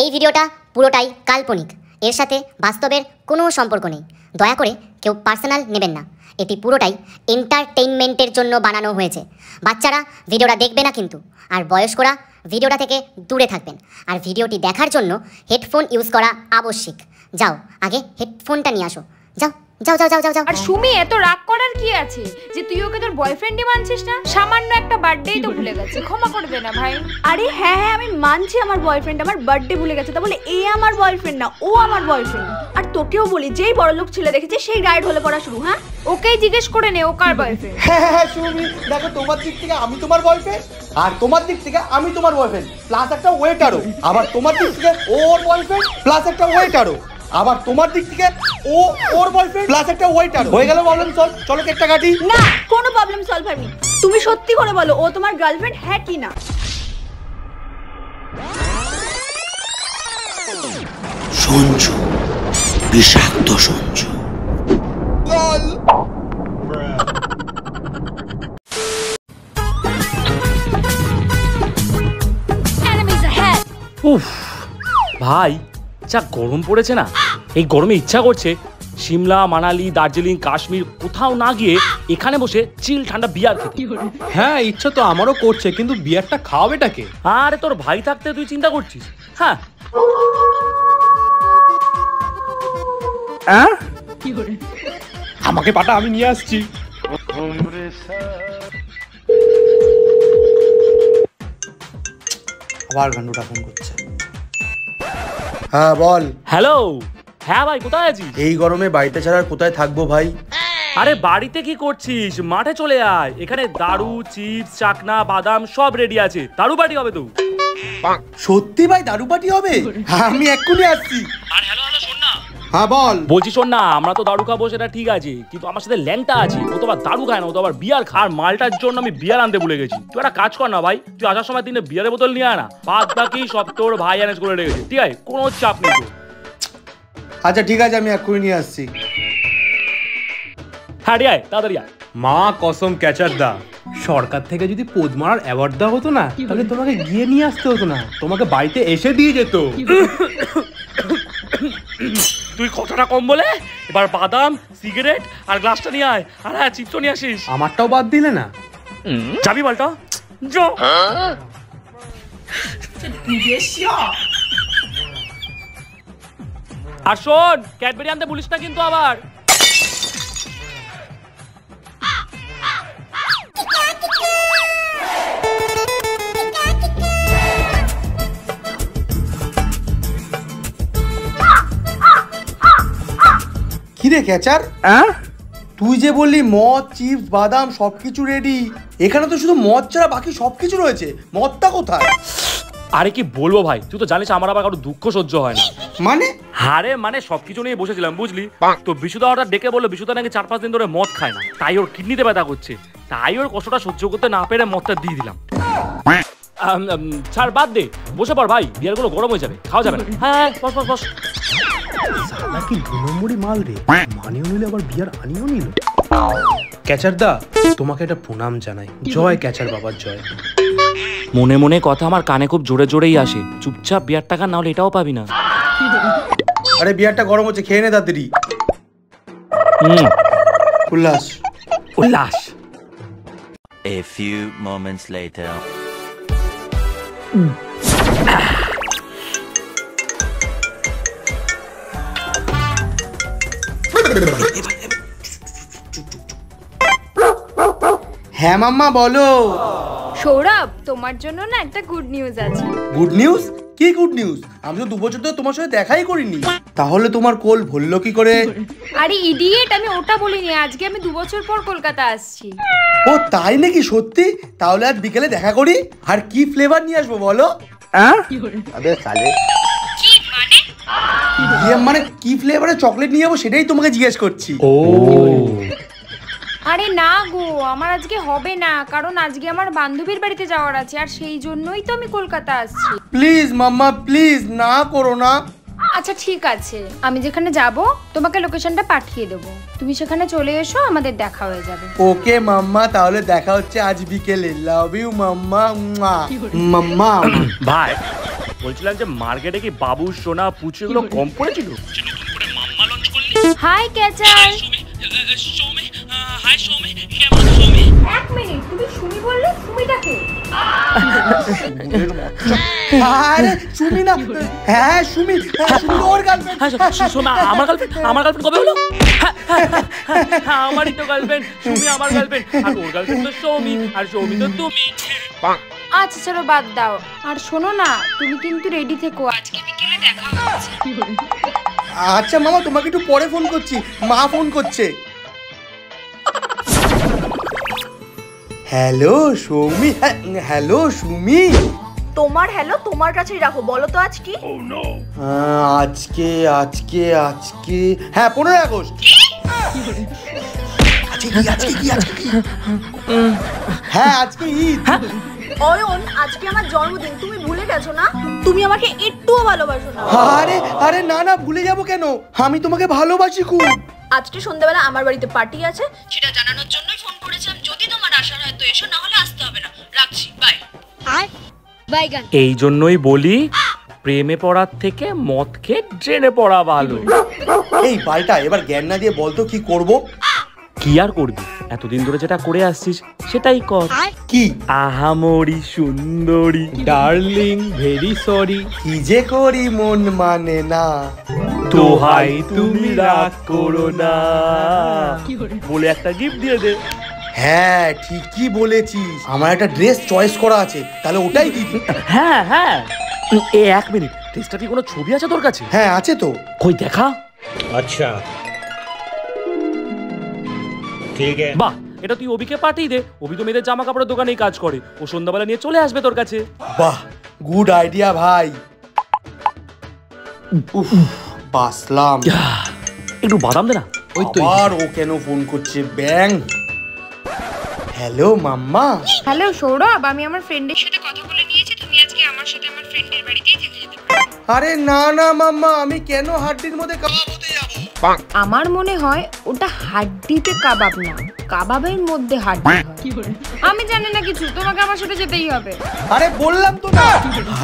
এই ভিডিওটা পুরোটাই কাল্পনিক, এর সাথে বাস্তবের কোনো সম্পর্ক নেই। দয়া করে কেউ পার্সোনাল নেবেন না। এটি পুরোটাই এন্টারটেইনমেন্টের জন্য বানানো হয়েছে। বাচ্চারা ভিডিওটা দেখবে না কিন্তু, আর বয়স্করা ভিডিওটা থেকে দূরে থাকবেন। আর ভিডিওটি দেখার জন্য হেডফোন ইউজ করা আবশ্যিক। যাও, আগে হেডফোনটা নিয়ে আসো। যাও যাও যাও যাও যাও যাও। আর সুমি, এত রাগ করার কি আছে যে তুই ওকে তোর বয়ফ্রেন্ডই মানছিস না? সামান্য একটা বার্থডেই তো ভুলে গেছে, ক্ষমা করবে না ভাই? আরে হ্যাঁ হ্যাঁ, আমি মানছি আমার বয়ফ্রেন্ড আমার বার্থডে ভুলে গেছে, তা বলে এ আমার বয়ফ্রেন্ড না, ও আমার বয়ফ্রেন্ড। আর তোকেও বলি, যেই বড়লোক ছেলে দেখেছে সেই রাইড হলে পড়া শুরু। হ্যাঁ, ওকেই জিজ্ঞেস করে নে ও কার বয়ফ্রেন্ড। হ্যাঁ সুমি, দেখো তোমার দিক থেকে আমি তোমার বয়ফ্রেন্ড, আর তোমার দিক থেকে আমি তোমার বয়ফ্রেন্ড প্লাস একটা ওয়েটারও। আবার তোমার দিক থেকে ওর বয়ফ্রেন্ড প্লাস একটা ওয়েটারও। আবার তোমার দিক থেকে ও ওর বয়ফ্রেন্ড প্লাস একটা ওয়েটার। হয়ে গেল প্রবলেম সলভ। চলো কেকটা কাটি। না, কোনো প্রবলেম সলভ হয়নি। তুমি সত্যি করে বলো, ও তোমার গার্লফ্রেন্ড হ্যাঁ কি না? সঞ্জু, বিষাক্ত সঞ্জু। উফ ভাই, যা গরম পড়েছে না, এই গরমে ইচ্ছা করছে সিমলা, মানালি, দার্জিলিং, কাশ্মীর কোথাও না গিয়ে এখানে বসে চিল ঠান্ডা বিয়ার খেতে। হ্যাঁ, ইচ্ছা তো আমারও করছে, কিন্তু বিয়ারটা খাওয়াবেটাকে? আরে তোর ভাই থাকতে তুই চিন্তা করছিস? হ্যাঁ, আমাকে পাঠা, আমি নিয়ে আসছি। আবার গান্ডুটা ফোন করছে। হ্যাঁ বল। হ্যালো। হ্যাঁ ভাই, কোথায় আছিস? এই গরমে বাড়িতে ছাড়া আর কোথায় থাকবো ভাই? আরে বাড়িতে কি করছিস? মাঠে চলে আয়, এখানে দারু, চিপস, চাকনা, বাদাম সব রেডি আছে। দারু পার্টি হবে তো। সত্যি ভাই দারু পার্টি হবে? আমি এক্ষুনি আসছি। আর হ্যালো হ্যালো, শোন না। হ্যাঁ বল। বলছি শোন না, আমরা তো দারু খাবো সেটা ঠিক আছে, কিন্তু আমার সাথে ল্যাংটা আছে, ও তো আবার দারু খায় না, ও তো আবার বিয়ার খায়। মালটার জন্য আমি বিয়ার আনতে ভুলে গেছি। তুই একটা কাজ কর না ভাই, তুই আসার সময় 3টে বিয়ারের বোতল নিয়ে আয় না। বাদ বাকি সব তোর ভাই অ্যারেঞ্জ করে রেখেছে, ঠিক আছে? কোনো চাপ নেই তো। আচ্ছা ঠিক আছে, আমি এক্ষুনি নিয়ে আসছি। হ্যাঁ রে, আয় তাড়াতাড়ি আয়। মা কসম ক্যাচার দা, সরকার থেকে যদি পোদ মারার অ্যাওয়ার্ড দেওয়া হতো না, তাহলে তোমাকে গিয়ে নিয়ে আসতে হতো না, তোমাকে বাড়িতে এসে দিয়ে যেত। তুই কথাটা কম বলে এবার বাদাম, সিগারেট আর গ্লাসটা নিয়ে আয়। আর হ্যাঁ, চিপসও নিয়ে আসিস। আমারটাও বাদ দিলে না? যাবি বলটা? যা। আর শোন, ক্যাডবেরি আনতে ভুলিস না কিন্তু আবার। কিরে ক্যাচার, তুই যে বললি মদ, চিপস, বাদাম সবকিছু রেডি, এখানে তো শুধু মদ ছাড়া বাকি সবকিছু রয়েছে। মদটা কোথায়? আরে কি বলবো ভাই, তুই তো জানিস আমার আবার কারো দুঃখ সহ্য হয় না। মানে? হারে মানে সবকিছু নিয়ে বসেছিলাম বুঝলি তো। বিশুদা হঠাৎ ডেকে বললো বিশুদা নাকি 4-5 দিন ধরে মদ খায় না, তাই ওর কিডনিতে ব্যথা করছে। তাই ওর কষ্টটা সহ্য করতে না পেরে মদটা দিয়ে দিলাম। ছাড়, বাদ দে, বসে পড় ভাই, বিয়ারগুলো গরম হয়ে যাবে, খাওয়া যাবে না। হ্যাঁ বস বস বস। সালা কি 2 নম্বরই মাল রে, মানিও নিলে আবার বিয়ার আনিও নিল। ক্যাচার দা, তোমাকে একটা প্রণাম জানাই। জয় ক্যাচার বাবার জয়। মনে মনে কথা আমার কানে খুব জোরে জোরেই আসে। চুপচাপ বিয়ার টাকা না হলে এটাও পাবি না। আরে বিয়ারটা গরম হচ্ছে, খেয়ে নে তাড়াতাড়ি। উল্লাস উল্লাস। A few moments later. হ্যাঁ মাম্মা বলো। সৌরভ, তোমার জন্য না একটা গুড নিউজ আছে। Good news? কি গুড নিউজ? আমি তো 2 বছর ধরে তোমার সাথে দেখাই করিনি। তাহলে তোমার কোল ভরলো কি করে? আরে ইডিয়েট, আমি ওটা বলিনি। আজকে আমি 2 বছর পর কলকাতা আসছি। ও তাই নাকি? সত্যি? তাহলে আজ বিকেলে দেখা করি। আর কি ফ্লেভার নিয়ে আসবো বলো? আবে সালে কি মানে? মানে কি ফ্লেভারের চকলেট নিয়ে যাবো সেটাই তোমাকে জিজ্ঞেস করছি। ও আরে না গো, আমার আজকে হবে না, কারণ আজকে আমার বান্ধবীর বাড়িতে যাওয়ার আছে, আর সেই জন্যই তো আমি কলকাতা আসছি। প্লিজ মাম্মা, প্লিজ না করো না। আচ্ছা ঠিক আছে, আমি যেখানে যাব তোমাকে লোকেশনটা পাঠিয়ে দেবো, তুমি সেখানে চলে এসো, আমাদের দেখা হয়ে যাবে। ওকে মাম্মা, তাহলে দেখা হচ্ছে আজ বিকেলে। লাভ ইউ মাম্মা। মাম্মা ভাই বলছিলাম যে মার্কেটে কি বাবু সোনা পুচু এগুলো কম পড়েছিল? High catcher. এক মিনিট, তুমি সুমি বললে? সুমিটাকে? আরে সুমি না, হ্যাঁ সুমি, সুমি ওর গার্লফ্রেন্ড। আমার গার্লফ্রেন্ড কবে হলো? আমারই তো গার্লফ্রেন্ড, সুমি আমার গার্লফ্রেন্ড, আর ওর গার্লফ্রেন্ড তো সৌমি, আর সৌমি তো তুমি। আচ্ছা চলো বাদ দাও। আর শোনো না, তুমি কিন্তু রেডি থেকো, আজকে বিকেলে দেখা হচ্ছে। আচ্ছা মামা, তোমাকে একটু পরে ফোন করছি, মা ফোন করছে। Hello Soumi, hello Sumi. তোমার হ্যালো তোমার কাছেই রাখো, বলো তো আজ কি? আজকে আজকে আজকে হ্যাঁ 15 আগস্ট। হ্যাঁ আজকে ঈদ। অয়ন, আজকে আমার জন্মদিন, তুমি ভুলে গেছো না? তুমি আমাকে একটুও ভালোবাসো না। আরে আরে না না, ভুলে যাবো কেন, আমি তোমাকে ভালোবাসি খুব। আজকে সন্ধ্যাবেলা আমার বাড়িতে পার্টি আছে, সেটা জানানোর জন্যই ফোন করেছিলাম। যদি তোমার আসার হয় তো এসো, না হলে আসতে হবে না। রাখছি, বাই। এই জন্যই বলি, প্রেমে পড়ার থেকে মদ খেয়ে ট্রেনে পড়া ভালো। এই বালটা এবার জ্ঞান না দিয়ে বলতো কি করব? কি আর করবি, এতদিন ধরে যেটা করে আসছিস সেটাই কর। কি? আহামরি সুন্দরী ডার্লিং ভেরি সরি, কি যে করি মন মানে না, দোহাই তুমি রাগ করো না বলে একটা গিফট দিয়ে দে। হ্যাঁ ঠিকই বলেছিস, আমার একটা ড্রেস চয়েস করা আছে, তাহলে ওটাই দিবি? হ্যাঁ হ্যাঁ, এ এক মিনিট, ড্রেসটা কি কোনো ছবি আছে তোর কাছে? হ্যাঁ আছে তো। কই দেখা। আচ্ছা ঠিক আছে। বাহ, এটা তুই অবিকে পাঠিয়ে দে, অবি তো মেয়েদের জামা কাপড়ের দোকানেই কাজ করে, ও সন্ধ্যাবেলা নিয়ে চলে আসবে তোর কাছে। বাহ, গুড আইডিয়া ভাই। উফ, বাসলাম। একটু বাদাম দে না। ওই তো আর ও কেন ফোন করছে ব্যাং। হ্যালো মাম্মা। হ্যালো সৌরভ, আমি আমার ফ্রেন্ডের সাথে কথা বলে নিয়েছি, তুমি আজকে আমার সাথে আমার ফ্রেন্ডের বাড়িতেই থেকে যেতে পারো। আরে না না মাম্মা, আমি কেন হাড্ডির মধ্যে কাবাব হতে যাব? আমার মনে হয় ওটা হাড্ডিতে কাবাব না, কাবাবের মধ্যে হাড্ডি হয়। আমি জানি না কিছু, তোমাকে আমার সাথে যেতেই হবে। আরে বললাম তো না।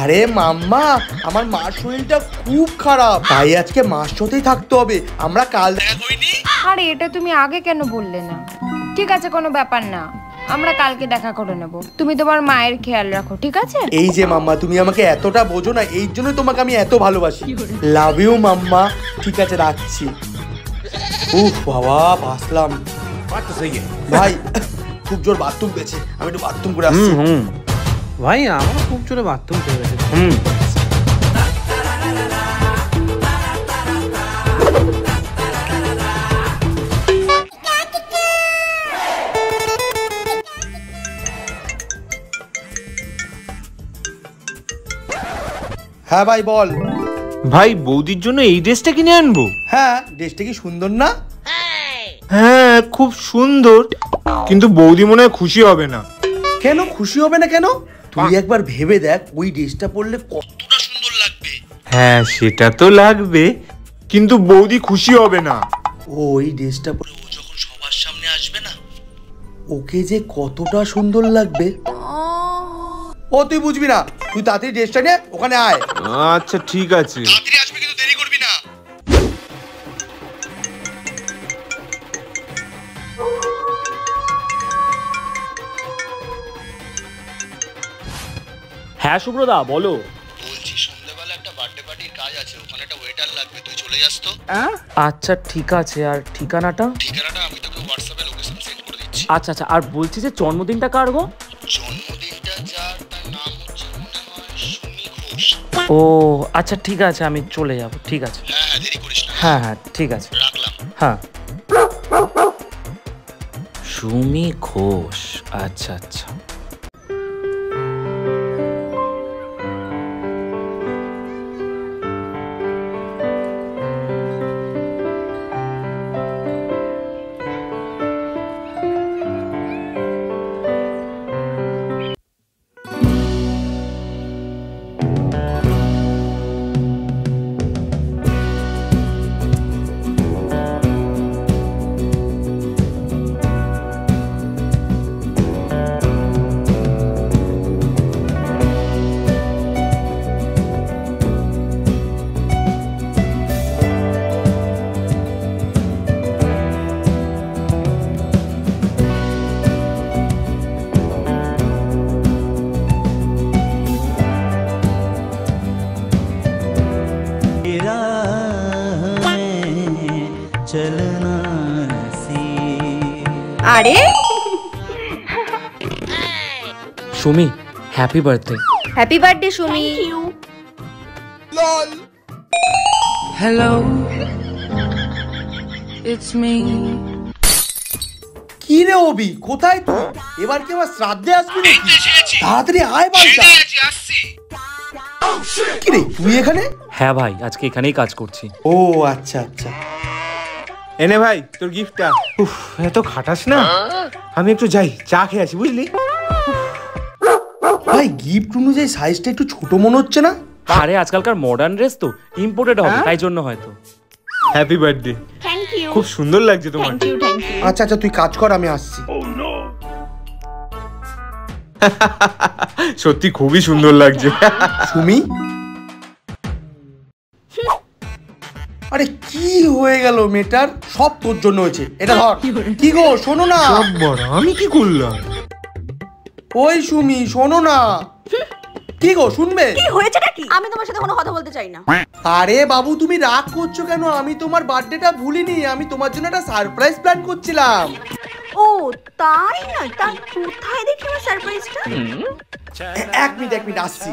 আরে মাম্মা, আমার মার শরীরটা খুব খারাপ, তাই আজকে মার সাথেই থাকতে হবে, আমরা কাল দেখা করিনি। আরে এটা তুমি আগে কেন বললে না? ঠিক আছে, কোনো ব্যাপার না, আমরা কালকে দেখা করে নেব। তুমি তোমার মায়ের খেয়াল রাখো, ঠিক আছে? এই যে মাম্মা, তুমি আমাকে এতটা বোঝো না, এই জন্য তোমাকে আমি এত ভালোবাসি। লাভ ইউ মাম্মা। ঠিক আছে, রাখছি। উফ বাবা, বাসলাম ভাই। খুব জোর বাথরুম পেয়েছে, আমি একটু বাথরুম করে আসছি। ভাই আমার খুব জোরে বাথরুম পেয়ে গেছে। হ্যাঁ ভাই বল। ভাই বৌদির জন্য এই ড্রেসটা কিনে আনবো? হ্যাঁ, ড্রেসটা কি সুন্দর না? হ্যাঁ খুব সুন্দর, কিন্তু বৌদি মনে হয় খুশি হবে না। কেন খুশি হবে না কেন? তুই একবার ভেবে দেখ, ওই ড্রেসটা পরলে কতটা সুন্দর লাগবে। হ্যাঁ সেটা তো লাগবে, কিন্তু বৌদি খুশি হবে না। ওই ড্রেসটা পরে ও যখন সবার সামনে আসবে না, ওকে যে কতটা সুন্দর লাগবে। ও তুই বুঝবি না, তুই তাড়াতাড়ি ড্রেসটা নিয়ে ওখানে আয়। আচ্ছা ঠিক আছে। তাড়াতাড়ি আসবি, কিন্তু দেরি করবি না। হ্যাঁ শুভ্রদা বলো। বলছি সন্ধ্যাবেলা একটা বার্থডে পার্টির কাজ আছে, ওখানে একটা ওয়েটার লাগবে, তুই চলে যাস তো। আচ্ছা ঠিক আছে, আর ঠিকানাটা? ঠিকানাটা আমি তোকে হোয়াটসঅ্যাপে লোকেশন সেন্ড করে দিচ্ছি। আচ্ছা আচ্ছা, আর বলছি যে জন্মদিনটা কার গো? জন্মদিনটা যার, তার নাম হচ্ছে মনে হয় সুমি ঘোষ। ও আচ্ছা ঠিক আছে, আমি চলে যাব। ঠিক আছে, হ্যাঁ হ্যাঁ, দেরি করিস না। হ্যাঁ হ্যাঁ ঠিক আছে, রাখলাম। হ্যাঁ। সুমি ঘোষ, আচ্ছা আচ্ছা। राह में चलना আরে Sumi happy birthday. Happy birthday Sumi. Hello, it's me. কি রে অবি, কোথায় তুই? এবার কি আমার শ্রাদ্ধে আসবি নাকি? তাড়াতাড়ি আয় বাড়িতে। কি রে তুই এখানে? হ্যাঁ ভাই, আজকে এখানেই কাজ করছি। ও আচ্ছা আচ্ছা। এনে ভাই তোর গিফটটা। উফ, এত খাটাস না, আমি একটু যাই চা খেয়ে আসি বুঝলি। ভাই গিফট অনুযায়ী সাইজটা একটু ছোট মনে হচ্ছে না? আরে আজকালকার মডার্ন ড্রেস তো ইম্পোর্টেড হবে, তাই জন্য হয়তো। Happy birthday. Thank you. খুব সুন্দর লাগছে তোমার। Thank you thank you. আচ্ছা আচ্ছা তুই কাজ কর, আমি আসছি। সত্যি খুবই সুন্দর লাগছে। সুমি, আরে কি হয়ে গেল মেটার? সব তোর জন্য হয়েছে, এটা ধর। কি গো শোনো না। আমি কি করলাম? ওই সুমি শোনো না। কি গো শুনবে? কি হয়েছে নাকি? আমি তোমার সাথে কোনো কথা বলতে চাই না। আরে বাবু তুমি রাগ করছো কেন? আমি তোমার বার্থডেটা ভুলিনি, আমি তোমার জন্য একটা সারপ্রাইজ প্ল্যান করছিলাম। ও তাই না? তা কোথায় দেখি আমার সারপ্রাইজটা? এক মিনিট আসছি।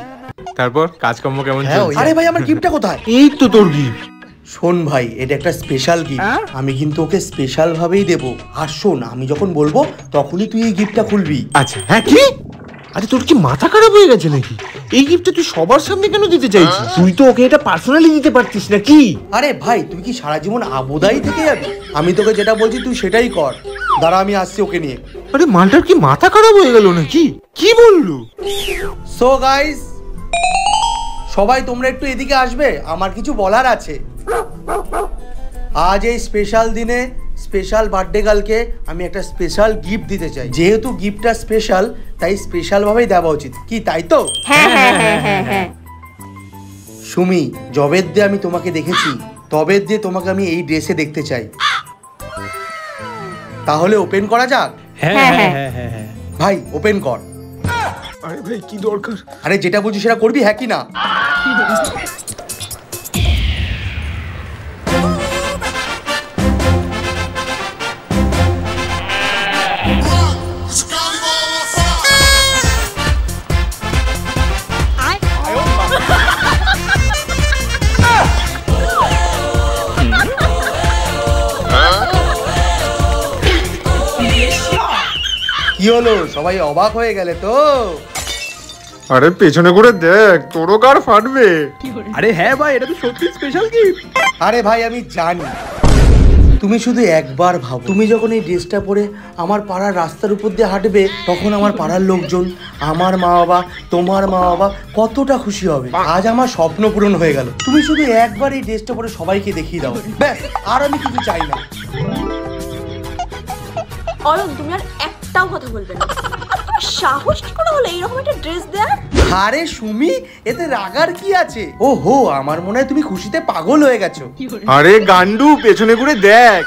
তারপর কাজকর্ম কেমন চলছে? আরে ভাই আমার গিফটটা কোথায়? এই তো তোর গিফট। শোন ভাই, এটা একটা স্পেশাল গিফট, আমি কিন্তু ওকে স্পেশাল ভাবেই দেবো। আর শোন, আমি যখন বলবো তখনই তুই এই গিফটটা খুলবি। আচ্ছা হ্যাঁ কি? আরে তোর কি মাথা খারাপ হয়ে গেছে নাকি? এই গিফটটা তুই সবার সামনে কেন দিতে চাইছিস? তুই তো ওকে এটা পার্সোনালি দিতে পারতিস নাকি? আরে ভাই তুই কি সারা জীবন আবুদাই থেকে যাবি? আমি তোকে যেটা বলছি তুই সেটাই কর। দাঁড়া আমি আসছি ওকে নিয়ে। আরে মালটার কি মাথা খারাপ হয়ে গেল নাকি? কি বললো? সো গাইস, সবাই তোমরা একটু এদিকে আসবে, আমার কিছু বলার আছে। আজ এই স্পেশাল দিনে, স্পেশাল বার্থডে গার্লকে আমি একটা স্পেশাল গিফট দিতে চাই। যেহেতু গিফটটা স্পেশাল, তাই স্পেশাল ভাবেই দেওয়া উচিত। কি তাই তো? হ্যাঁ হ্যাঁ হ্যাঁ হ্যাঁ হ্যাঁ। সুমি, জবের দিয়ে আমি তোমাকে দেখেছি, তবের দিয়ে তোমাকে আমি এই ড্রেসে দেখতে চাই। তাহলে ওপেন করা যাক? হ্যাঁ হ্যাঁ হ্যাঁ। ভাই ওপেন কর। আরে ভাই কি দরকার? আরে যেটা বলছি সেটা করবি, হ্যাঁ কি না? কি হলো, সবাই অবাক হয়ে গেলে তো? আরে পেছনে করে দেখ, তোরও কার ফাটবে। আরে হ্যাঁ ভাই, এটা তো সত্যি স্পেশাল গিফট। আরে ভাই আমি জানি, তুমি শুধু একবার ভাবো, তুমি যখন এই ড্রেসটা পরে আমার পাড়ার রাস্তার উপর দিয়ে হাঁটবে, তখন আমার পাড়ার লোকজন, আমার মা বাবা, তোমার মা বাবা কতটা খুশি হবে। আজ আমার স্বপ্ন পূরণ হয়ে গেল। তুমি শুধু একবার এই ড্রেসটা পরে সবাইকে দেখিয়ে দাও, ব্যাস, আর আমি কিছু চাই না। অয়ন তুমি আর একটাও কথা বলবে না। সাহস কি করে হলো এইরকম একটা ড্রেস দেয়ার? আরে সুমি, এতে রাগার কি আছে? ও হো, আমার মনে হয় তুমি খুশিতে পাগল হয়ে গেছো। আরে গান্ডু, পেছনে ঘুরে দেখ।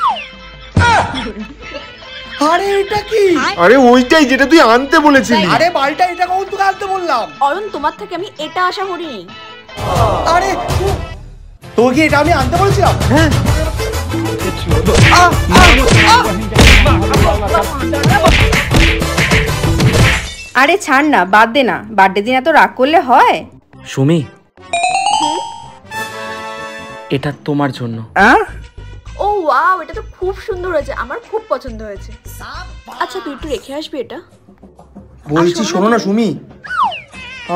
আরে এটা কি? আরে ওইটাই যেটা তুই আনতে বলেছিলি। আরে বালটা, এটা কখন তোকে আনতে বললাম? অয়ন তোমার থেকে আমি এটা আশা করিনি। আরে তোকে এটা আমি আনতে বলছিলাম? হ্যাঁ। আরে ছাড় না, বাদ দে না, বার্থডে দিন এত রাগ করলে হয়? সুমি, এটা তোমার জন্য। ও ওয়াও, এটা তো খুব সুন্দর হয়েছে, আমার খুব পছন্দ হয়েছে। আচ্ছা তুই একটু রেখে আসবি এটা? বলছি শোনো না সুমি,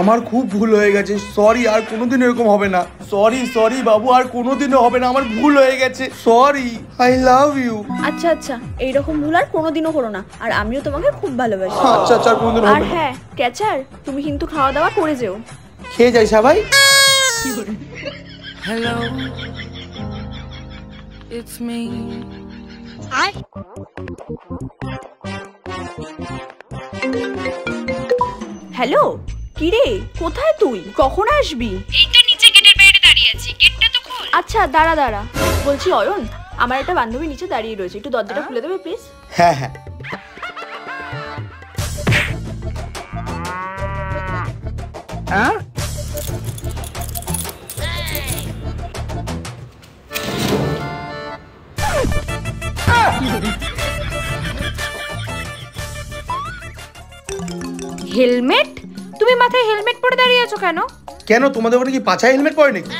আমার খুব ভুল হয়ে গেছে, সরি, আর কোনোদিন এরকম হবে না। সরি সরি বাবু, আর কোনোদিনও হবে না, আমার ভুল হয়ে গেছে, সরি, আই লাভ ইউ। আচ্ছা আচ্ছা, এইরকম ভুল আর কোনোদিনও করো না, আর আমিও তোমাকে খুব ভালোবাসি। আচ্ছা আচ্ছা, আর কোনোদিন আর হবে না। হ্যাঁ ক্যাচার, তুমি কিন্তু খাওয়া দাওয়া করে যেও। খেয়ে যাই সবাই। Hello, it's me. হ্যালো, কি রে, কোথায় তুই? কখন আসবি? এই তো নিচে গেটের বাইরে দাঁড়িয়ে আছি, গেটটা তো খোল। আচ্ছা দাঁড়া দাঁড়া, বলছি অয়ন, আমার একটা বান্ধবী নিচে দাঁড়িয়ে রয়েছে, একটু দরজাটা খুলে দেবে প্লিজ? হ্যাঁ হ্যাঁ। হেলমেট? তুমি মাথায় হেলমেট পরে দাঁড়িয়ে আছো কেন? কেন তোমাদের ওখানে কি পাছায় হেলমেট পরে নাকি?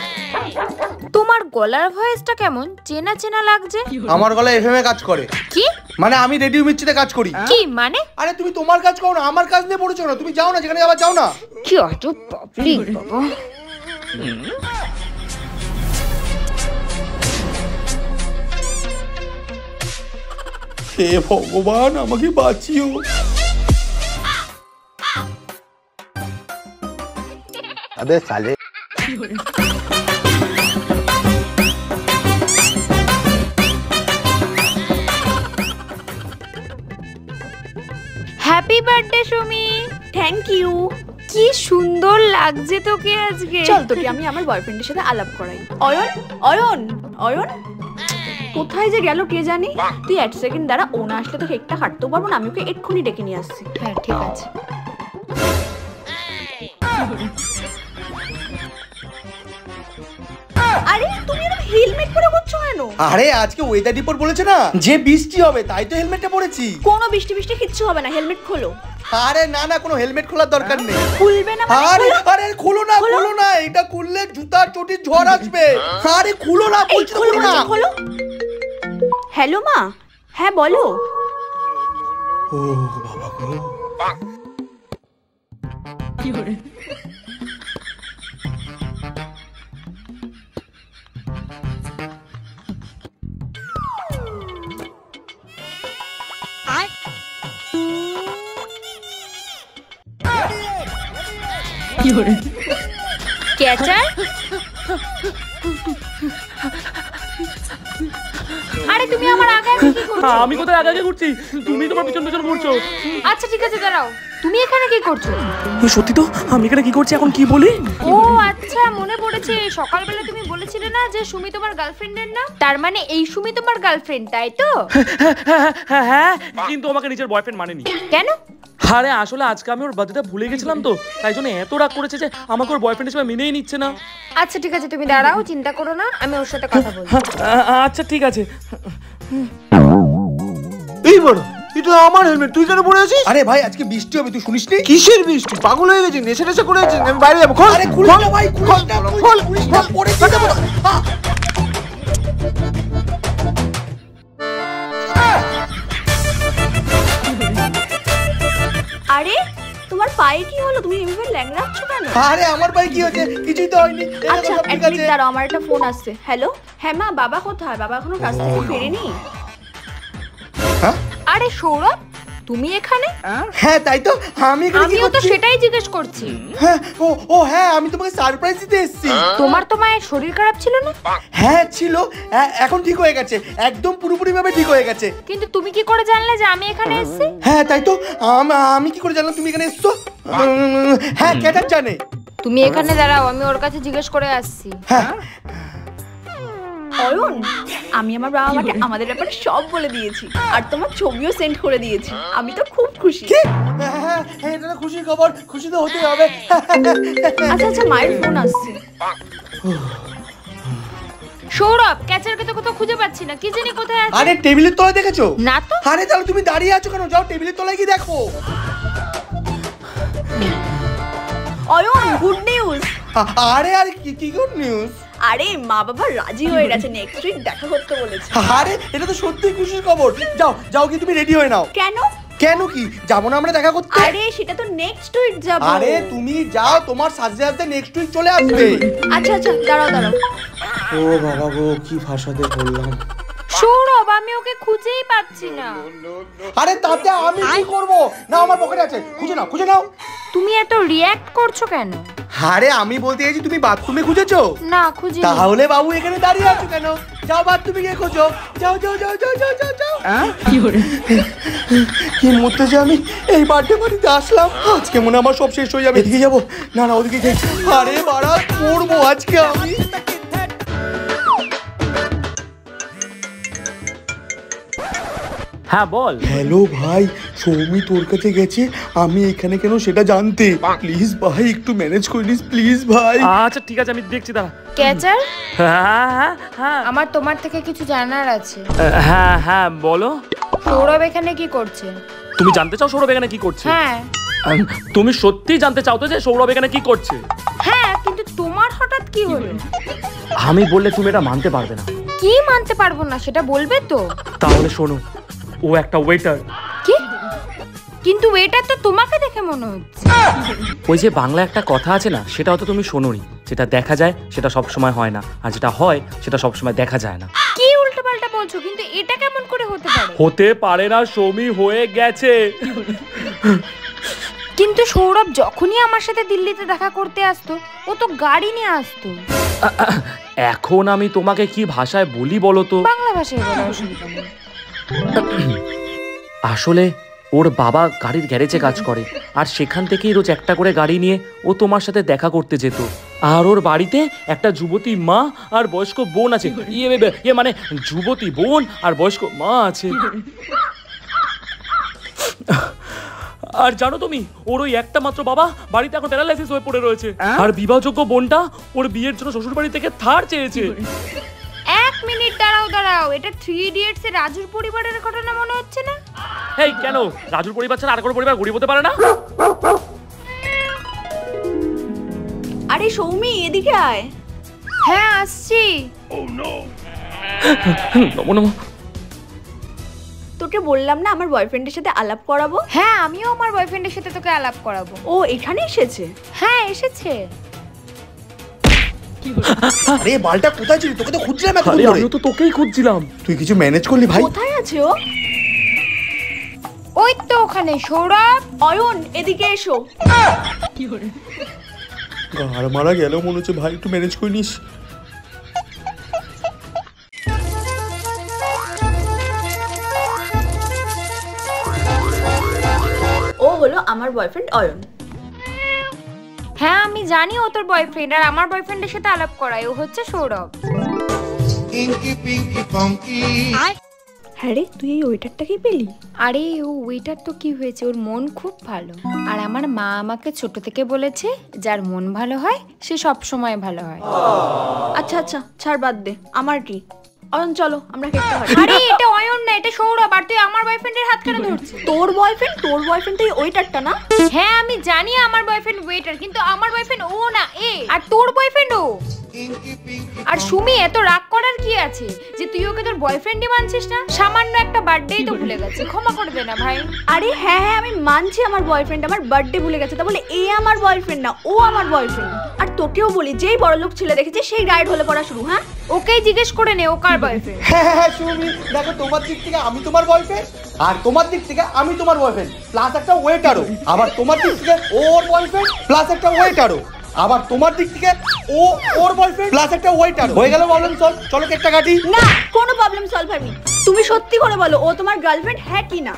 তোমার গলার ভয়েসটা কেমন চেনা চেনা লাগছে। আমার গলা এফএম এ কাজ করে। কি মানে আমি রেডিও মির্চিতে কাজ করি। কি মানে? আরে তুমি তোমার কাজ করো না, আমার কাজ নিয়ে পড়েছো না। তুমি যাও না, যেখানে আবার যাও না। কি অত পাবলিক বাবা। হে ভগবান, আমাকে বাঁচিও। আবে সালে happy birthday Sumi. Thank you. কি সুন্দর লাগছে তোকে আজকে। চল তোকে আমি আমার বয়ফ্রেন্ডের সাথে আলাপ করাই। অয়ন অয়ন অয়ন কোথায় যে গেল কে জানি। তুই 1 সেকেন্ড দাঁড়া, ও না আসলে তো কেকটা কাটতেও পারবো না। আমি ওকে এক্ষুনি ডেকে নিয়ে আসছি। হ্যাঁ ঠিক আছে। আরে তুমি এরকম হেলমেট পরে করছো কেন? আরে আজকে ওয়েদার রিপোর্ট বলেছে না যে বৃষ্টি হবে, তাই তো হেলমেটটা পরেছি। কোনো বৃষ্টি বৃষ্টি কিচ্ছু হবে না, হেলমেট খোলো। আরে না না, কোনো হেলমেট খোলার দরকার নেই। খুলবে না মানে? আরে আরে খুলো না, খুলো না, এটা খুললে জুতার চটির ঝড় আসবে। আরে খুলো না, বলছি তো খুলো না। খোলো। হ্যালো মা, হ্যাঁ বলো। ও বাবা গো। কি করে? কি করে? ক্যাচার? আরে তুমি আমার আগে আগে কি করছো? আমি কোথায় আগে আগে ঘুরছি, তুমি তোমার পিছন পিছন ঘুরছো। আচ্ছা ঠিক আছে দাঁড়াও, তুমি এখানে কি করছো? সত্যি তো, আমি এখানে কি করছি এখন কি বলি? ও আচ্ছা মনে পড়েছে, সকালবেলা তুমি বলেছিলে না যে সুমি তোমার গার্লফ্রেন্ডের নাম। তার মানে এই সুমি তোমার গার্লফ্রেন্ড, তাই তো? হ্যাঁ, কিন্তু আমাকে নিজের বয়ফ্রেন্ড মানেনি। কেন? আরে আসলে আজকে আমি ওর বার্থডেটা ভুলে গেছিলাম তো, তাই জন্য এত রাগ করেছে যে আমাকে ওর বয়ফ্রেন্ড হিসেবে মেনেই নিচ্ছে না। আচ্ছা ঠিক আছে তুমি দাঁড়াও, চিন্তা করো না, আমি ওর সাথে কথা বলবো। আচ্ছা ঠিক আছে। এই বড়, এটা আমার হেলমেট, তুই কেন পরে আছিস? আরে ভাই আজকে বৃষ্টি হবে, তুই শুনিসনি? কিসের বৃষ্টি? পাগল হয়ে গেছিস? নেশা নেশা করে আছিস? আমি বাইরে যাবো। খোল। আরে খুলিস না ভাই, খুলিস না, খুলিস না, পরে দিয়ে দেবো। আরে তোমার পায়ে কি হলো? তুমি এভাবে ল্যাংড়াচ্ছ কেন? আরে আমার ভাই কি হয়েছে? কিছুই তো হয়নি। আচ্ছা এক মিনিট দাঁড়াও, আমার একটা ফোন আসছে। হ্যালো, হ্যাঁ মা, বাবা কোথায়? বাবা এখনো কাজ থেকে ফেরেনি। আরে সৌরভ, তুমি এখানে? হ্যাঁ তাই তো, আমি এখানে কি আমিও তো করছি? সেটাই জিজ্ঞেস করছি। হ্যাঁ ও হ্যাঁ, আমি তোমাকে সারপ্রাইজ দিতে এসেছি। তোমার তো মায়ের শরীর খারাপ ছিল না? হ্যাঁ ছিল, এখন ঠিক হয়ে গেছে, একদম পুরোপুরি ভাবে ঠিক হয়ে গেছে। কিন্তু তুমি কি করে জানলে যে আমি এখানে এসেছি? হ্যাঁ তাই তো, আমি কি করে জানলাম তুমি এখানে এসছো? হ্যাঁ ক্যাটার জানে। তুমি এখানে দাঁড়াও, আমি ওর কাছে জিজ্ঞেস করে আসছি। হ্যাঁ অয়ন, আমি আমার বাবা মাকে আমাদের ব্যাপারে সব বলে দিয়েছি, আর তোমার ছবিও সেন্ড করে দিয়েছি। আমি তো খুব খুশি। হ্যাঁ এটা তো খুশির খবর, খুশি তো হতেই হবে। আচ্ছা আচ্ছা, মায়ের ফোন আসছে। সৌরভ, ক্যাচারকে তো কোথাও খুঁজে পাচ্ছি না, কি জানি কোথায় আছে। আরে টেবিলের তলায় দেখেছো? না তো। আরে তাহলে তুমি দাঁড়িয়ে আছো কেন? যাও টেবিলের তলায় গিয়ে দেখো। Ayan, good news. আরে কি গুড নিউজ? আরে মা বাবা রাজি হয়ে গেছে, নেক্সট উইক দেখা করতে বলেছে। আরে এটা তো সত্যি খুশির খবর। যাও কি তুমি রেডি হয়ে নাও। কেন? কেন কি যাবো না আমরা দেখা করতে? আরে সেটা তো নেক্সট উইক যাব। আরে তুমি যাও, তোমার সাজতে সাজতে নেক্সট উইক চলে আসবে। আচ্ছা আচ্ছা দাঁড়াও। ও বাবা গো, কি ভাষাতে বললাম। সৌরভ, আমি ওকে খুঁজেই পাচ্ছি না। আরে তাতে আমি কি করব? না আমার পকেটে আছে, খুঁজে নাও। তুমি এত রিয়্যাক্ট করছো কেন? আরে আমি বলতে চাইছি তুমি বাথরুমে খুঁজেছো? না খুঁজি। তাহলে বাবু এখানে দাঁড়িয়ে আছো কেন? যাও বাথরুমে গিয়ে খোঁজো। যাও। কি করে? কি মরতেছে আমি এই বার্থডে পার্টিতে আসলাম, আজকে মনে আমার সব শেষ হয়ে যাবে। এদিকে যাবো না ওদিকে যাই। আরে বাড়া পড়বো আজকে আমি। হ্যাঁ বল। হ্যালো ভাই, সৌমি তোর কাছে গেছে, আমি এখানে কেন সেটা জানতে। প্লিজ ভাই একটু ম্যানেজ করে নিস প্লিজ ভাই। আচ্ছা ঠিক আছে, আমি দেখছি দাঁড়া। ক্যাচার, হ্যাঁ আমার তোমার থেকে কিছু জানার আছে। হ্যাঁ বলো। সৌরভ এখানে কি করছে? তুমি জানতে চাও সৌরভ এখানে কি করছে? হ্যাঁ। তুমি সত্যিই জানতে চাও তো যে সৌরভ এখানে কি করছে? হ্যাঁ, কিন্তু তোমার হঠাৎ কি হলো? আমি বললে তুমি এটা মানতে পারবে না। কি মানতে পারবো না সেটা বলবে তো? তাহলে শোনো, ও একটা ওয়েটার। কি? কিন্তু ওয়েটার তো তোমাকে দেখে মনে হচ্ছে। ওই যে বাংলা একটা কথা আছে না, সেটা হয়তো তুমি শোনোনি। যেটা দেখা যায় সেটা সব সময় হয় না, আর যেটা হয় সেটা সব সময় দেখা যায় না। কি উল্টোপাল্টা বলছো? কিন্তু এটা কেমন করে হতে পারে? হতে পারে না, সৌমি হয়ে গেছে। কিন্তু সৌরভ যখনই আমার সাথে দিল্লিতে দেখা করতে আসতো, ও তো গাড়ি নিয়ে আসতো। এখন আমি তোমাকে কি ভাষায় বলি বলো তো? বাংলা ভাষায় বলা অসুবিধা নেই। আসলে ওর বাবা গাড়ির গ্যারেজে কাজ করে, আর সেখান থেকেই রোজ একটা করে গাড়ি নিয়ে ও তোমার সাথে দেখা করতে যেত। আর ওর বাড়িতে একটা যুবতী মা আর বয়স্ক বোন আছে। ইয়ে মানে যুবতী বোন আর বয়স্ক মা আছে। আর জানো তুমি, ওর ওই একটা মাত্র বাবা বাড়িতে এখন প্যারালাইসিস হয়ে পড়ে রয়েছে। আর বিবাহযোগ্য বোনটা ওর বিয়ের জন্য শ্বশুর বাড়ি থেকে থার চেয়েছে। এক মিনিট দাঁড়াও, এটা 3 ইডিয়টস এর রাজুর পরিবারের ঘটনা মনে হচ্ছে না? এই কেন, রাজুর পরিবার ছাড়া আর কোনো পরিবার গরিব হতে পারে না? আরে সৌমি, এদিকে আয়। হ্যাঁ, আসছি। তোকে বললাম না আমার বয়ফ্রেন্ডের সাথে আলাপ করাবো। হ্যাঁ, আমিও আমার বয়ফ্রেন্ডের সাথে তোকে আলাপ করাবো। ও এখানে এসেছে? হ্যাঁ, এসেছে। আরে মালটা কোথায় ছিল? তোকে তো খুঁজছিলাম এখন আরে ধরে। আমিও তো তোকেই খুঁজছিলাম। তুই কিছু ম্যানেজ করলি ভাই? কোথায় আছে ও? ওই তো ওখানে। সৌরভ, অয়ন এদিকে এসো। আর মারা গেল মনে হচ্ছে ভাই, একটু ম্যানেজ করে নিস। ও হলো আমার বয়ফ্রেন্ড অয়ন। হ্যাঁ আমি জানি ও তোর বয়ফ্রেন্ড, আর আমার বয়ফ্রেন্ডের সাথে আলাপ করাই। ও হচ্ছে সৌরভ। হ্যাঁ রে, তুই এই ওয়েটারটাকেই পেলি? আরে ও ওয়েটার তো কি হয়েছে, ওর মন খুব ভালো। আর আমার মা আমাকে ছোট থেকে বলেছে, যার মন ভালো হয় সে সব সময় ভালো হয়। আচ্ছা আচ্ছা, ছাড়, বাদ দে। আমার কি? অয়ন চলো আমরা কেকটা কাটি। আরে এটা অয়ন না, এটা সৌরভ। আর তুই আমার বয়ফ্রেন্ডের হাত কেন ধরছিস? তোর বয়ফ্রেন্ড তো এই ওয়েটারটা না? হ্যাঁ আমি জানি আমার বয়ফ্রেন্ড ওয়েটার, কিন্তু আমার বয়ফ্রেন্ড ও না এ। আর তোর বয়ফ্রেন্ড ও। আর সুমি, এত রাগ করার কি আছে যে তুই ওকে তোর বয়ফ্রেন্ডই মানছিস না? সামান্য একটা বার্থডেই তো ভুলে গেছে, ক্ষমা করে দে না ভাই। আরে হ্যাঁ হ্যাঁ, আমি মানছি আমার বয়ফ্রেন্ড আমার বার্থডে ভুলে গেছে, তা বলে এ আমার বয়ফ্রেন্ড না, ও আমার বয়ফ্রেন্ড। আর তোকেও বলি, যেই বড়লোক ছেলে দেখেছে সেই ডায়েট হলে পড়া শুরু। হ্যাঁ, ওকেই জিজ্ঞেস করে নে ও কার বয়ফ্রেন্ড। হ্যাঁ সুমি, দেখো তোমার দিক থেকে আমি তোমার বয়ফ্রেন্ড, আর তোমার দিক থেকে আমি তোমার বয়ফ্রেন্ড প্লাস একটা ওয়েটারও। আবার তোমার দিক থেকে ওর বয়ফ্রেন্ড প্লাস একটা ওয়েটারও। আবার তোমার দিক থেকে ও ওর বয়ফ্রেন্ড প্লাস একটা ওয়েটার। হয়ে গেল প্রবলেম সলভ। চলো কেকটা কাটি। না, কোনো প্রবলেম সলভ হয়নি। তুমি সত্যি করে বলো, ও তোমার গার্লফ্রেন্ড হ্যাঁ কি না?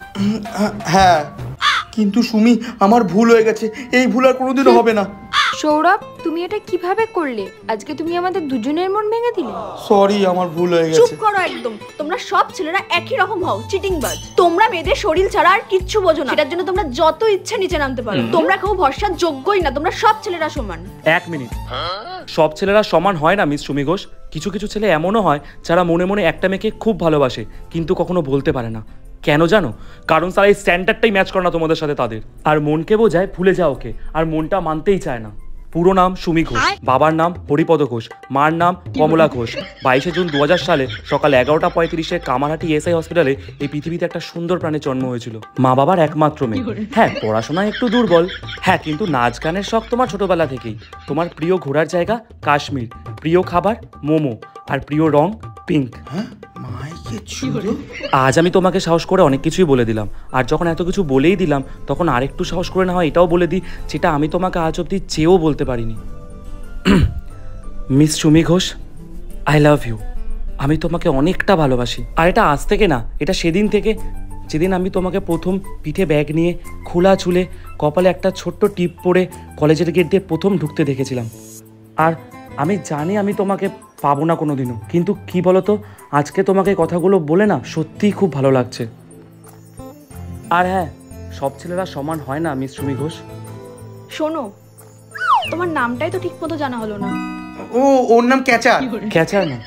হ্যাঁ, কিন্তু সুমি আমার ভুল হয়ে গেছে, এই ভুল আর কোনোদিনও হবে না। সৌরভ, তুমি এটা কিভাবে করলে? আজকে তুমি আমাদের দুজনের মন ভেঙে দিলে। সরি, আমার ভুল হয়ে চুপ গেছে। করো একদম। তোমরা সব ছেলেরা একই রকম হও, চিটিংবাজ। তোমরা মেয়েদের শরীর ছাড়া আর কিচ্ছু বোঝো না। এটার জন্য তোমরা যত ইচ্ছা নিচে নামতে পারো। তোমরা কেউ ভরসার যোগ্যই না। তোমরা সব ছেলেরা সমান। এক মিনিট, সব ছেলেরা সমান হয় না মিস সুমি ঘোষ। কিছু কিছু ছেলে এমনও হয় যারা মনে মনে একটা মেয়েকে খুব ভালোবাসে, কিন্তু কখনো বলতে পারে না। কেন জানো? কারণ তারা এই স্ট্যান্ডার্ডটাই ম্যাচ করে না তোমাদের সাথে তাদের। আর মনকে বোঝায় ভুলে যাও ওকে, আর মনটা মানতেই চায় না। পুরো নাম সুমি ঘোষ, বাবার নাম হরিপদ ঘোষ, মার নাম কমলা ঘোষ। 22শে জুন 2000 সালে সকাল 11:35-এ কামারহাটি এসআই হসপিটালে এই পৃথিবীতে একটা সুন্দর প্রাণের জন্ম হয়েছিল। মা বাবার একমাত্র মেয়ে। হ্যাঁ, পড়াশোনায় একটু দুর্বল। হ্যাঁ, কিন্তু নাচ গানের শখ তোমার ছোটবেলা থেকেই। তোমার প্রিয় ঘোরার জায়গা কাশ্মীর, প্রিয় খাবার মোমো, আর প্রিয় রং পিঙ্ক। আজ আমি তোমাকে সাহস করে অনেক কিছুই বলে দিলাম, আর যখন এত কিছু বলেই দিলাম তখন আরেকটু সাহস করে না হয় এটাও বলে দিই, যেটা আমি তোমাকে আজ অব্দি চেয়েও বলতে পারিনি। Miss Sumi Ghosh, I love you. আমি তোমাকে অনেকটা ভালোবাসি। আর এটা আজ থেকে না, এটা সেদিন থেকে, যেদিন আমি তোমাকে প্রথম পিঠে ব্যাগ নিয়ে খোলা চুলে কপালে একটা ছোট্ট টিপ পরে কলেজের গেট দিয়ে প্রথম ঢুকতে দেখেছিলাম। আর আমি জানি আমি তোমাকে পাবো না কোনোদিনও, কিন্তু কি বলতো, আজকে তোমাকে কথাগুলো বলে না সত্যিই খুব ভালো লাগছে। আর হ্যাঁ, সব ছেলেরা সমান হয় না মিস সুমি ঘোষ। শোনো, তোমার নামটাই তো ঠিক মতো জানা হলো না। ও, ওর নাম ক্যাচার। ক্যাচার না,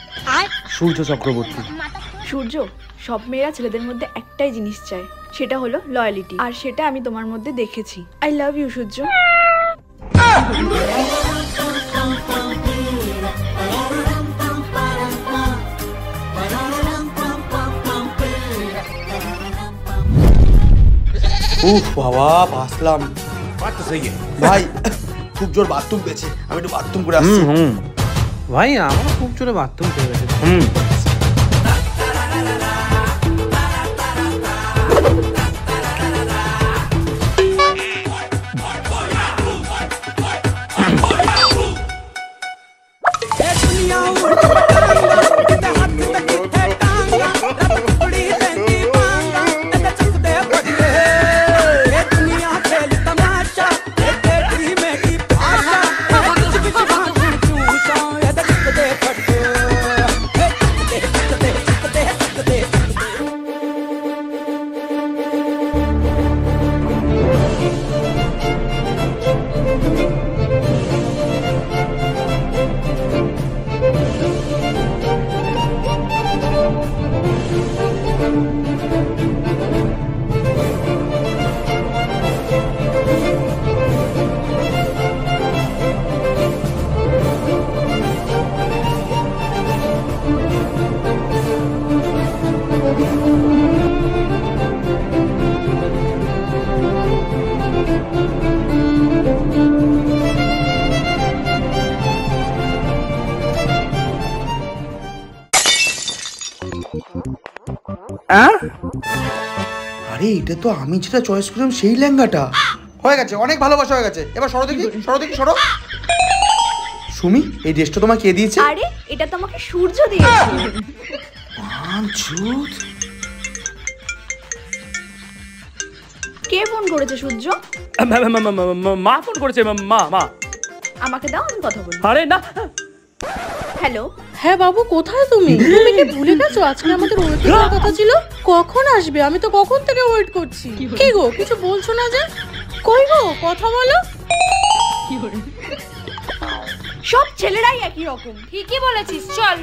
সূর্য চক্রবর্তী। সূর্য, সব মেয়েরা ছেলেদের মধ্যে একটাই জিনিস চায়, সেটা হলো লয়ালিটি, আর সেটা আমি তোমার মধ্যে দেখেছি। আই লাভ ইউ সূর্য। উফ বাবা বাসলাম। ভাই খুব জোর বাথরুম পেয়েছে, আমি একটু বাথরুম করে আসছি। ভাই আমার খুব জোরে বাথরুম পেয়ে গেছে। আরে এটা তো আমি যেটা চয়েস করলাম সেই লেহেঙ্গাটা। হয়ে গেছে, অনেক ভালোবাসা হয়ে গেছে। এবার সরো দেখি, সরো দেখি, সরো। সুমি, এই ড্রেসটা তোমাকে কে দিয়েছে? আরে এটা তো আমাকে সূর্য দিয়েছে। কে ফোন করেছে সূর্য? মা ফোন করেছে। মা আমাকে দাও, আমি কথা বলি। আরে না। হ্যালো। হ্যাঁ বাবু, কোথায় তুমি? তুমি কি ভুলে গেছো আজকে আমাদের ওয়েট করার কথা ছিল? কখন আসবে? আমি তো কখন থেকে ওয়েট করছি। কি গো, কিছু বলছো না যে? কই গো, কথা বলো। সব ছেলেরাই একই রকম। ঠিকই বলেছিস, চল।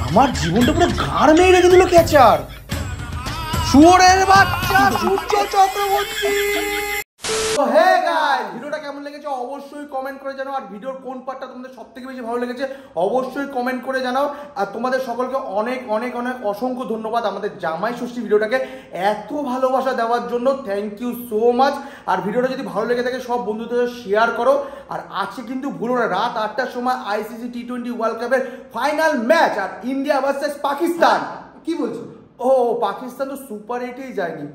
আমার জীবনটা পুরো গাড় মেয়ে রেখে দিল ক্যাচার। শুয়োরের বাচ্চা সূর্য চক্রবর্তী। তো হে গাইস, ভিডিওটা কেমন লেগেছে অবশ্যই কমেন্ট করে জানাও। আর ভিডিওর কোন পার্টটা তোমাদের সবথেকে বেশি ভালো লেগেছে অবশ্যই কমেন্ট করে জানাও। আর তোমাদের সকলকে অনেক অনেক অনেক অসংখ্য ধন্যবাদ আমাদের জামাই ষষ্ঠী ভিডিওটাকে এত ভালোবাসা দেওয়ার জন্য। Thank you so much. আর ভিডিওটা যদি ভালো লেগে থাকে সব বন্ধুদের শেয়ার করো। আর আজকে কিন্তু ভুলো না, রাত 8টার সময় ICC T20 ওয়ার্ল্ড কাপের ফাইনাল ম্যাচ, আর ইন্ডিয়া ভার্সেস পাকিস্তান। কি বলছো? ও পাকিস্তান তো সুপার 8-এই যায়নি।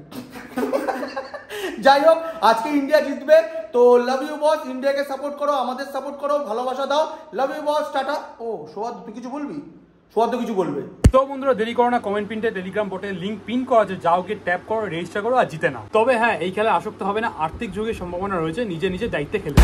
যাই হোক, আজকে ইন্ডিয়া জিতবে। তো লাভ ইউ বস, ইন্ডিয়াকে সাপোর্ট করো, আমাদের সাপোর্ট করো, ভালোবাসা দাও। Love you boss, tata. ও সোয়াদ, তুই কিছু বলবি? সোয়াদ তো কিছু বলবে। তো বন্ধুরা দেরি করো না, কমেন্ট পিনতে টেলিগ্রাম বোটের লিঙ্ক পিন করা আছে, যাও গিয়ে ট্যাপ করো, রেজিস্টার করো আর জিতে নাও। তবে হ্যাঁ, এই খেলায় আসক্ত হবে না, আর্থিক ঝুঁকির সম্ভাবনা রয়েছে, নিজে নিজে দায়িত্বে খেলবে।